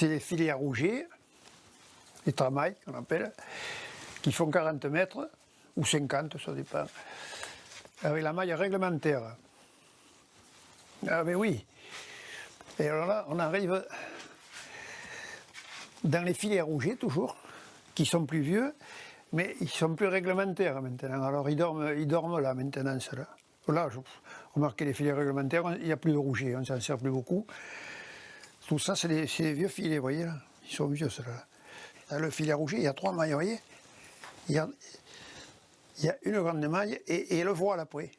c'est les filets à rouger, les tramailles qu'on appelle, qui font 40 mètres, ou 50, ça dépend, avec la maille réglementaire. Ah ben oui. Et alors là, on arrive dans les filets à rouger, toujours, qui sont plus vieux, mais ils sont plus réglementaires maintenant. Alors ils dorment là maintenant, ceux-là. Là, remarquez les filets réglementaires, il n'y a plus de rouget, on ne s'en sert plus beaucoup. Tout ça, c'est des vieux filets, vous voyez là. Ils sont vieux, ceux-là. Dans le filet rouget, il y a 3 mailles, vous voyez. Il y a une grande maille et le voile après.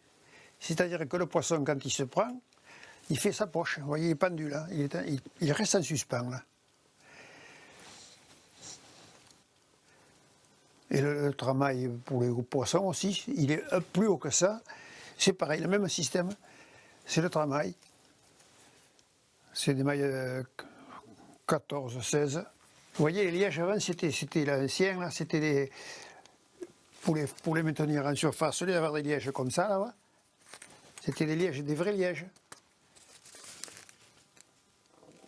C'est-à-dire que le poisson, quand il se prend, il fait sa poche. Vous voyez, il est pendu là. Il reste en suspens là. Et le tramail pour les poissons aussi, il est plus haut que ça. C'est pareil, le même système. C'est le tramail. C'est des mailles 14, 16. Vous voyez, les lièges avant, c'était l'ancien, là, c'était pour les maintenir en surface, au lieu d'avoir des lièges comme ça, là-bas, c'était des lièges, des vrais lièges.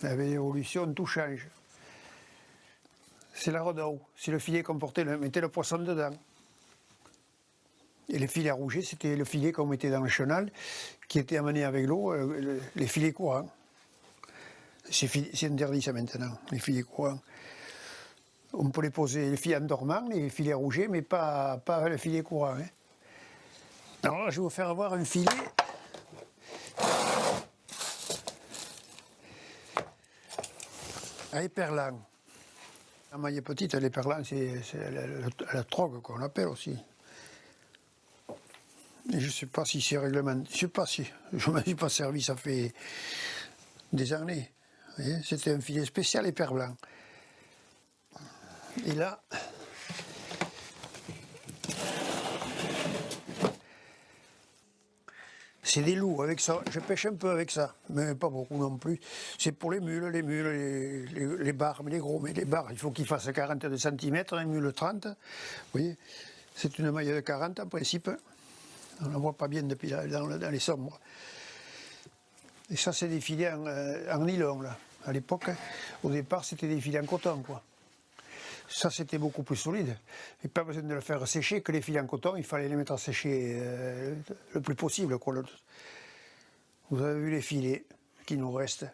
Avec l'évolution, tout change. C'est la rodau, c'est le filet qu'on portait, mettait le poisson dedans. Et les filets à rouger, c'était le filet qu'on mettait dans le chenal, qui était amené avec l'eau, les filets courants. C'est interdit ça maintenant, les filets courants. On peut les poser, les filets en dormant, les filets à rouger, mais pas le filet courant. Hein. Alors là, je vais vous faire voir un filet. À éperlan. La maille petite, l'éperlan, c'est la trogue qu'on appelle aussi. Et je ne sais pas si c'est réglementé, je ne sais pas si, je ne m'en suis pas servi, ça fait des années. C'était un filet spécial éperblanc. Et là, c'est des loups avec ça. Je pêche un peu avec ça, mais pas beaucoup non plus. C'est pour les mules, les bars, mais les gros. Mais les bars, il faut qu'ils fassent 42 cm, un mule 30. Vous voyez, c'est une maille de 40 en principe. On ne la voit pas bien depuis dans les sombres. Et ça, c'est des filets en nylon, là. À l'époque, au départ, c'était des filets en coton, quoi. Ça, c'était beaucoup plus solide. Et pas besoin de le faire sécher, que les filets en coton, il fallait les mettre à sécher le plus possible, quoi. Vous avez vu les filets qui nous restent.